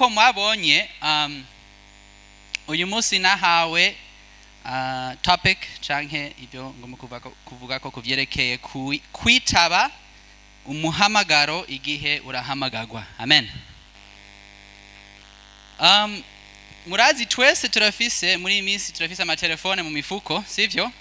nkuko mwabonye uyu munsi nahawe topic canke ibyo ngomba kuvuga ko kuvyerekeye kwitaba umuhamagaro igihe urahamagagwa. Amen. Murazi twese turafise muri iminsi turafise amatelefone mu mifuko, sivyo?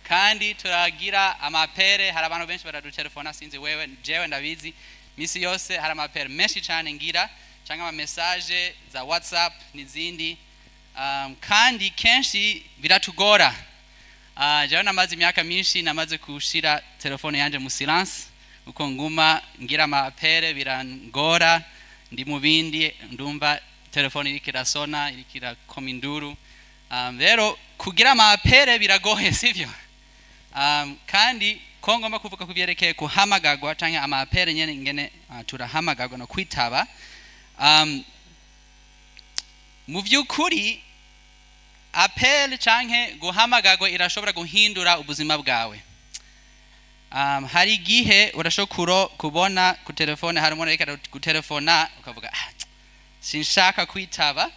Kandi turagira amapere, hari abantu benshi baradutelefona, sinzi wewe jewe ndabizi misi yose hari amapere menshi cyane ngira cyangwa ama message za WhatsApp n'izindi, kandi kenshi biratugora. Jewe namaze imyaka myinshi namaze kushira telefone yanje mu silence uko nguma ngira amapere birangora, ndi mu bindi ndumva telefone irikirasona irikira induru. Rero kugira amapere biragoye, sivyo? Kandi ko ngomba kuvuga kuvyerekeye kuhamagagwa cyangwa amapere nyene ingene turahamagagwa no kwitaba. Mu vyukuri apel canke guhamagagwa irashobora guhindura ubuzima bwawe. Hari gihe urashobora kubona ku telefone hari umuntu ariko gutelefona ukavuga sinshaka kwitaba,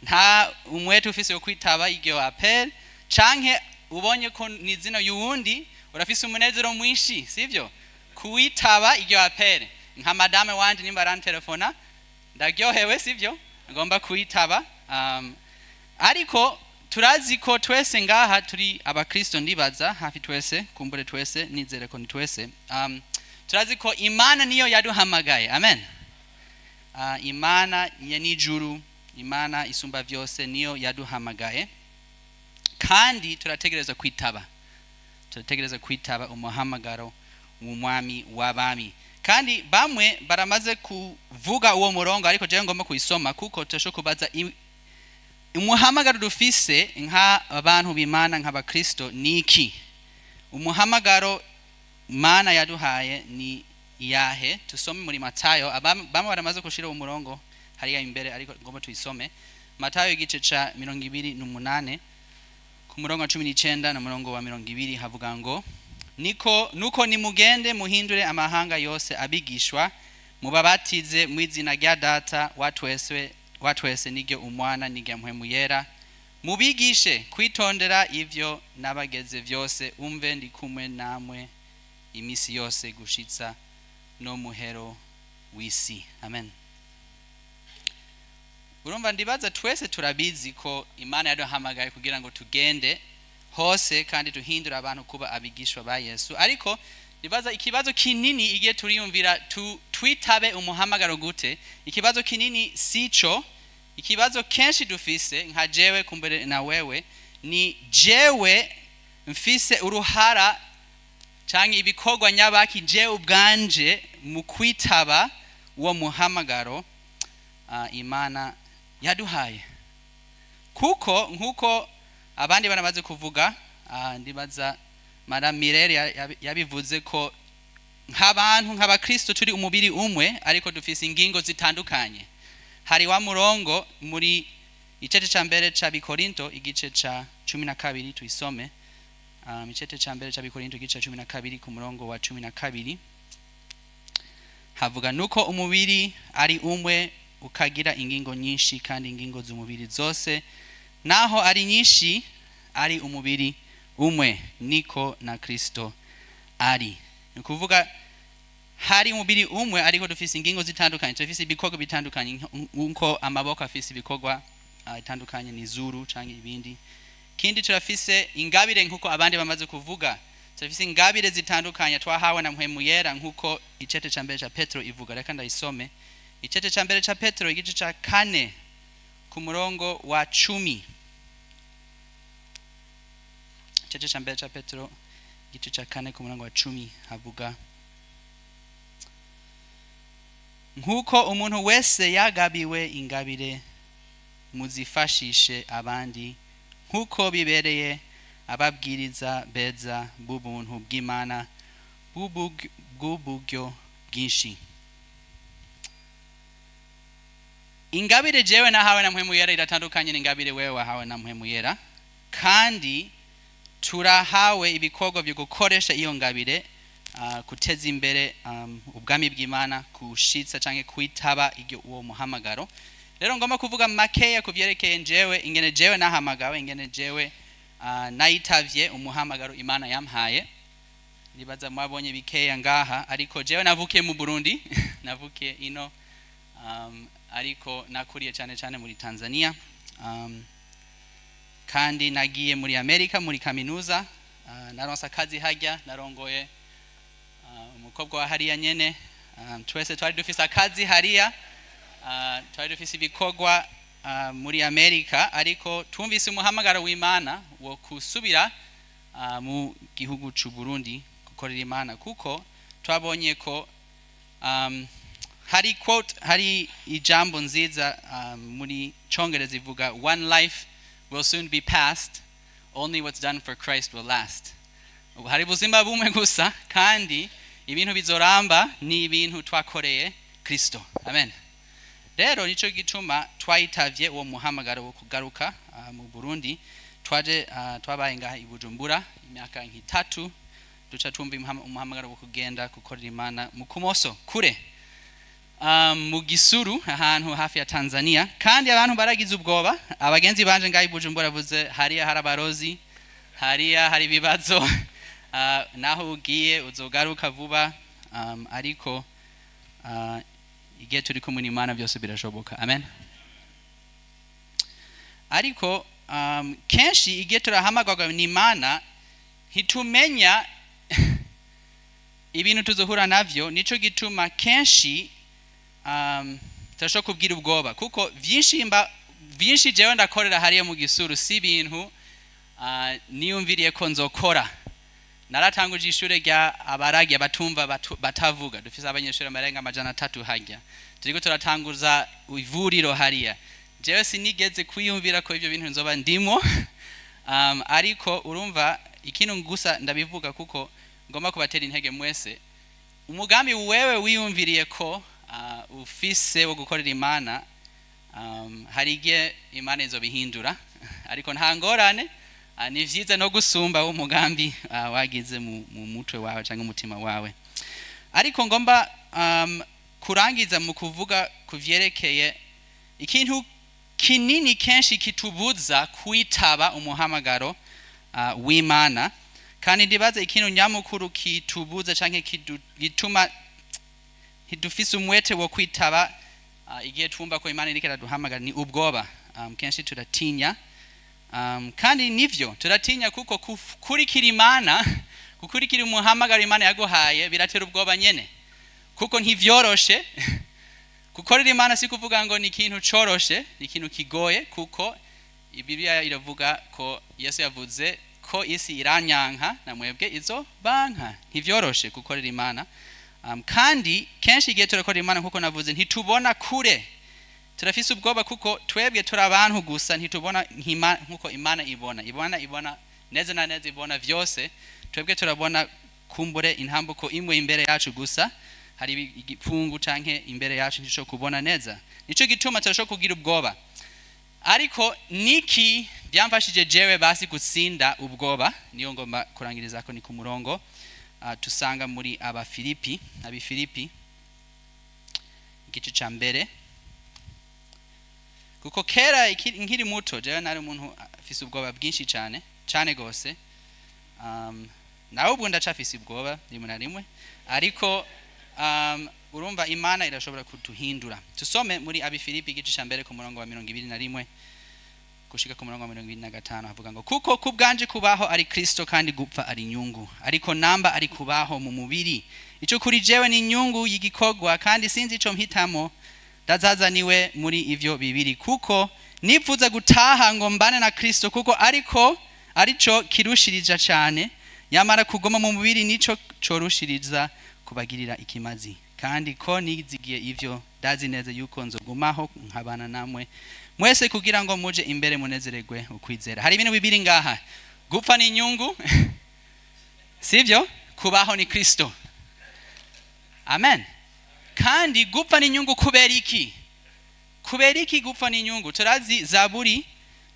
nta umwete ufise yo kwitaba iryo apel, canke ubonye ko nizino yundi urafise umunezero mwinshi, sivyo? Kuitaba iryo apel. Nka madame wanje nimba ran telefona ndagyohewe, sivyo? Ngomba kuitaba. Ariko turazi ko twese ngaha turi abakristo, ndibaza hafi twese, kumbure twese, nizere ko ni twese. Turazi ko Imana niyo yaduhamagaye. Amen. Imana ya nijuru, Imana isumba vyose niyo yaduhamagaye, kandi turategereza kwitaba. Turategereza kwitaba umuhamagaro w'umwami w'abami. Kandi bamwe baramaze kuvuga uwo murongo, ariko je ngomba kuisoma kuko tasho kubaza umuhamagaro dufise nka abantu b'Imana nk'abakristo niki. Umuhamagaro Mana yaduhaye ni yahe? Tusome muri Matayo. Bamwe baramaze kushira umurongo hariya imbere, ariko ngomba tuisome. Matayo igice ca 28 ku murongo wa 19 na murongo wa 20 havuga ngo nuko nimugende muhindure amahanga yose abigishwa, mubabatize mu izina rya Data watwese n'iryo Umwana n'iryo Mpwemu Yera, mubigishe kwitondera ivyo nabageze vyose, umve ndi kumwe namwe imisi yose gushitsa no muhero w'isi. Amen. Urumva ndibaza twese turabizi ko Imana yaduhamagaye kugira ngo tugende hose kandi tuhindura abantu kuba abigishwa ba Yesu. Ariko ndibaza ikibazo kinini igihe turiyumvira twitabe umuhamagaro gute, ikibazo kinini sico. Ikibazo kenshi dufise nka jewe kumbere na wewe ni jewe mfise uruhara canke ibikorwa nyabaki jewe ubwanje mu kwitaba uwo muhamagaro Imana yaduhaye. Kuko nkuko abandi baramaze kuvuga, ndibaza Madame Mirelle yabivuze ko nk'abantu nk'abakristo turi umubiri umwe, ariko dufise ingingo zitandukanye. Hari wa murongo muri icete ca mbere ca Bikorinto igice ca 12 tuisome. Icete ca mbere ca Bikorinto igice ca 12 ku murongo wa 12 havuga nuko umubiri ari umwe ukagira ingingo nyinshi, kandi ingingo z'umubiri zose naho ari nyinshi ari umubiri umwe, niko na Kristo ari. Nukuvuga hari umubiri umwe ariko dufise ingingo zitandukanye, dufise ibikorwa bitandukanye, nko amaboko afise ibikorwa bitandukanye n'izuru canke ibindi. Kindi turafise ingabire nkuko abandi bamaze kuvuga, turafise ingabire zitandukanye twahawe na Mpwemu Yera nkuko icete ca mbere ca Petro ivuga. Reka ndayisome. Icete ca mbere ca Petro igice ca 4 ku murongo wa 10. Icete ca mbere ca Petro igice ca 4 ku murongo wa 10 havuga nkuko umuntu wese yagabiwe ingabire, muzifashishe abandi nkuko bibereye ababwiriza beza b'ubuntu bw'Imana bw'uburyo bwinshi. Ingabire jewe nahawe na Mpwemu Yera iratandukanye n'ingabire wewe wahawe na Mpwemu Yera, kandi turahawe ibikorwa byo gukoresha iyo ngabire kuteza imbere ubwami bw'Imana, kushitsa canke kwitaba uwo muhamagaro. rero ngomba kuvuga makeya kuvyerekeye njewe ingene jewe nahamagawe ingene jewe nayitavye umuhamagaro Imana yampaye. Nibaza mwabonye bikeya ngaha, ariko jewe navukiye mu Burundi navukiye ino, ariko nakuriye cyane muri Tanzania, kandi nagiye muri Amerika muri kaminuza, naronse akazi hajya, narongoye umukobwa wa hariya nyene, twese twari dufise akazi hariya, twari dufise ibikorwa muri Amerika, ariko tumvise umuhamagaro w'Imana wo kusubira mu gihugu cy'u Burundi gukorera Imana, kuko twabonye ko hari quote, hari ijambo nziza muri Congereza ivuga one life will soon be past, only what's done for Christ will last. Ubu hari buzima bumwe gusa, kandi ibintu bizoramba ni ibintu twakoreye Kristo. Amen. Rero nico gituma twayitavye uwo muhamagaro wo kugaruka mu Burundi. Twabaye ngaha i Bujumbura imyaka nk'itatu, duca tumva umuhamagaro wo kugenda gukorera Imana mu Kumoso kure, mu Gisuru, ahantu hafi ya Tanzania, kandi abantu baragize ubwoba. Abagenzi banje ngaha i Bujumbura bavuze hariya hari abarozi, hariya hari ibibazo, naho ugiye uzogaruka vuba, ariko igihe turi kumwe n'Imana byose birashoboka. Amen. Ariko kenshi igihe turahamagazwa n'Imana ntitumenya ibintu tuzohura navyo, nico gituma kenshi turashobora kubwira ubwoba, kuko vyinshi jewe ndakorera hariya mu Gisuru si ibintu niyumviriye ko nzokora. Naratanguje ishure rya abaragi abatumva batavuga, dufise abanyeshuri amarenga 300 hajya, turiko turatanguza ivuriro hariya. Jewe sinigeze kwiyumvira ko ivyo bintu nzoba ndimo, ariko urumva ikintu gusa ndabivuga kuko ngomba kubatera intege mwese. Umugambi wewe wiyumviriye ko ufise wo gukorera Imana, hari igihe Imana izobihindura, ariko nta ngorane, ni vyiza no gusumba umugambi wagize mu mutwe wawe cyangwa umutima wawe. Ariko ngomba kurangiza mu kuvuga kuvyerekeye ikintu kinini kenshi kitubuza kwitaba umuhamagaro w'Imana, kandi ndibaza ikintu nyamukuru kitubuza canke gituma ntidufise umwete wo kwitaba igihe twumva ko Imana iriko iraduhamagara ni ubwoba. Kenshi turatinya, kandi nivyo turatinya kuko gukurikira Imana, gukurikira umuhamagaro Imana yaguhaye biratera ubwoba nyene, kuko ntivyoroshe. Gukorera Imana si kuvuga ngo ni ikintu coroshe, ni ikintu kigoye, kuko Bibiliya iravuga ko Yesu yavuze ko isi iranyanka na mwebwe izo banka. Ntivyoroshe gukorera Imana, kandi kenshi igihe turakorera Imana kuko navuze ntitubona kure, turafise ubwoba kuko twebwe turi abantu gusa, ntitubona nkuko Imana ibona. Ibona neza na neza, ibona vyose. Twebwe turabona kumbure intambuko imwe imbere yacu gusa, hari igifungu canke imbere yacu ntishobora kubona neza. Nico gituma turashobora kugira ubwoba. Ariko niki byamfashije jewe basi gutsinda ubwoba, niyo ngomba kurangiriza ko ni ku murongo tusanga muri Abafilipi igice ca mbere. Kuko kera nkiri muto jewe nari umuntu afise ubwoba bwinshi cyane gose, nawe ubu ndacafise ubwoba rimwe na rimwe, ariko urumva Imana irashobora kuduhindura. Tusome muri Abafilipi igice ca mbere ku murongo wa 21 gushika ku murongo wa 25, havuga ngo kuko kubganje kubaho ari Kristo kandi gupfa ari inyungu, ariko namba ari kubaho mu mubiri ico kuri jewe ni inyungu y'igikorwa, kandi sinzi ico mpitamo, ndazazaniwe muri ivyo bibiri, kuko nipfuza gutaha ngo mbane na Kristo, kuko arico kirushiriza cyane, yamara kugoma mu mubiri nico corushiriza kubagirira ikimazi, kandi ko nizigiye ivyo ndazi neza yuko nzogumaho nkabana namwe mwese kugira ngo muje imbere munezeregwe ukwizera. Hari ibintu bibiri ngaha, gupfa ni inyungu sivyo, kubaho ni Kristo. Amen. Kandi gupfa ni inyungu kubera iki gupfa ni inyungu? Turazi Zaburi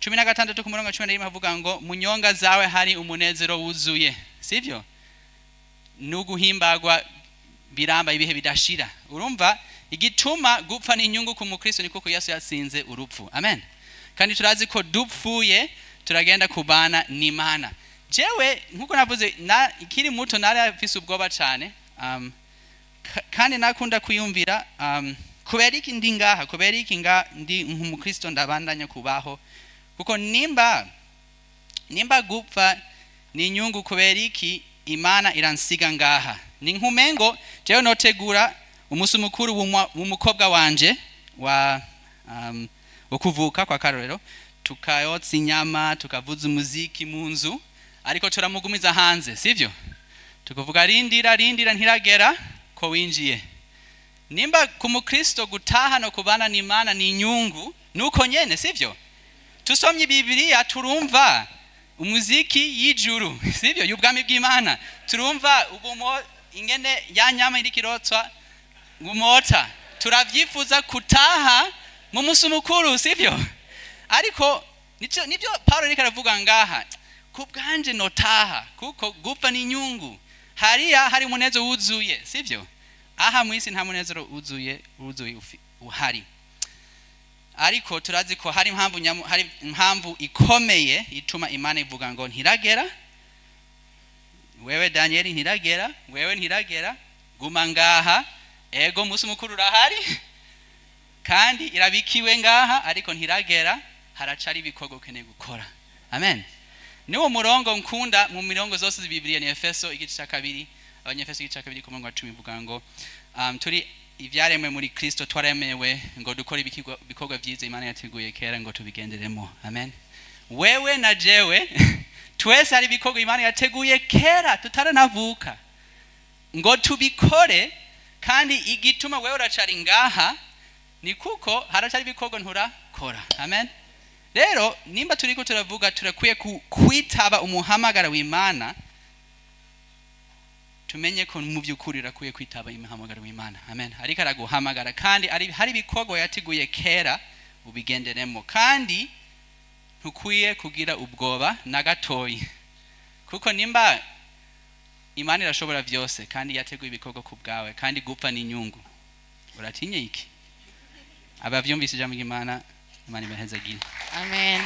16 ku murongo wa 11 havuga ngo munyonga zawe hari umunezero wuzuye, sivyo? Nuguhimbagwa biramba ibihe bidashira. Urumva igituma gupfa ni inyungu ku mukristo ni kuko Yesu yatsinze urupfu. Amen. Kandi turazi ko dupfuye turagenda kubana n'Imana. Jewe nkuko navuze ikiri muto nari afise ubwoba cyane, kandi nakunda kuyumvira kubera iki ndi ngaha, kubera iki ndi nk'umukristo ndabandanya kubaho, kuko nimba gupfa ni inyungu, kubera iki Imana iransiga ngaha. Ni nkumengo jewe notegura umunsi mukuru w'umukobwa wanje wa kuvuka kwa karorero, tukayotsa inyama, tukavuza umuziki mu nzu, ariko turamugumiza hanze, sivyo? Tukuvuga rindira ntiragera ko winjiye. Nimba ku mukristo gutaha no kubana n'Imana ni inyungu, nuko nyene, sivyo? Tusomye Bibiliya turumva umuziki y'ijuru, sivyo? Y'ubwami bw'Imana. Turumva ingene ya nyama iri kirotswa ngumota. Turavyifuza kutaha mu munsi mukuru, sivyo? Ariko nivyo Paulo ariko aravuga ngaha, kubwanje notaha kuko gupfa ni inyungu. Hari umunezero wuzuye, sivyo? Aha mwisi nta munezero wuzuye uhari. Ariko turazi ko hari impamvu ikomeye ituma Imana ivuga ngo ntiragera. Wewe Daniel ntiragera, wewe ntiragera, guma ngaha. Ego musi mukuru urahari kandi irabikiwe ngaha, ariko ntiragera, haracari ibikorwa ukeneye gukora. Amen. Niwo murongo nkunda mu mirongo zose z'Bibiliya ni Efeso igice cya 2, Abanyefeso igice cya 2 ku murongo wa 10 ivuga ngo turi ivyaremwe muri Kristo, twaremewe ngo dukore ibikorwa byiza Imana yateguye kera ngo tubigenderemo. Amen. Wewe na jewe twese hari ibikorwa Imana yateguye kera tutaranavuka ngo tubikore, kandi igituma wewe uracari ngaha ni kuko haracari ibikorwa nturakora. Amen. Rero nimba turiko turavuga turakwiye kwitaba umuhamagara w'Imana, tumenye ko mu by'ukuri rakwiye kwitaba umuhamagara w'Imana. Amen. Ariko araguhamagara kandi hari ibikorwa yateguye kera ubigenderemo, kandi ntukwiye kugira ubwoba na gatoyi, kuko nimba Imana irashobora byose kandi yateguye ibikorwa ku bwawe, kandi gupfa ni inyungu, uratinye iki? Abavyumvise ijambo ry'Imana, Imana ibahezagire. Amen.